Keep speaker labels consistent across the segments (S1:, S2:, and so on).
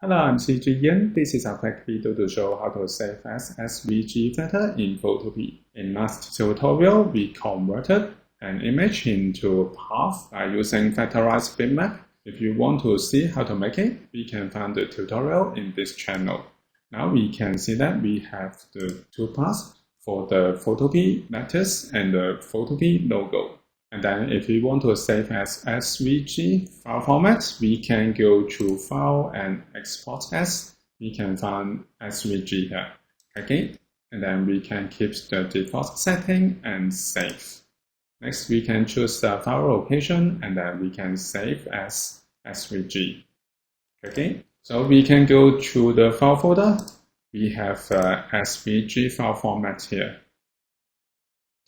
S1: Hello, I'm CG Yin. This is a quick video to show how to save as SVG vector in Photopea. In last tutorial, we converted an image into a path by using Vectorize Bitmap. If you want to see how to make it, we can find the tutorial in this channel. Now we can see that we have the two paths for the Photopea vectors and the Photopea logo. And then if we want to save as SVG file format, we can go to File and Export As. We can find SVG here. Okay, and then we can keep the default setting and save. Next, we can choose the file location and then we can save as SVG. Okay, so we can go to the file folder. We have SVG file format here.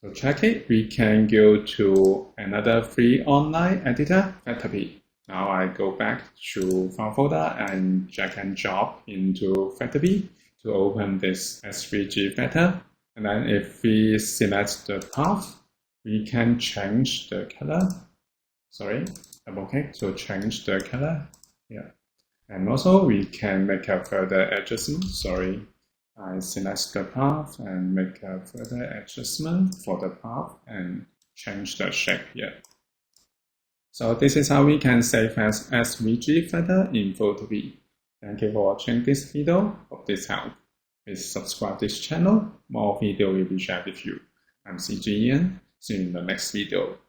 S1: To check it, we can go to another free online editor, Vectorpea. Now I go back to file folder and drag and drop into Vectorpea to open this SVG vector. And then if we select the path, we can change the color. Sorry, double click to change the color here. And also we can make a further adjustment. Sorry. I select the path and make a further adjustment for the path and change the shape here. So this is how we can save as SVG vector in Photopea. Thank you for watching this video. Hope this helped. Please subscribe this channel. More video will be shared with you. I'm CG Ian. See you in the next video.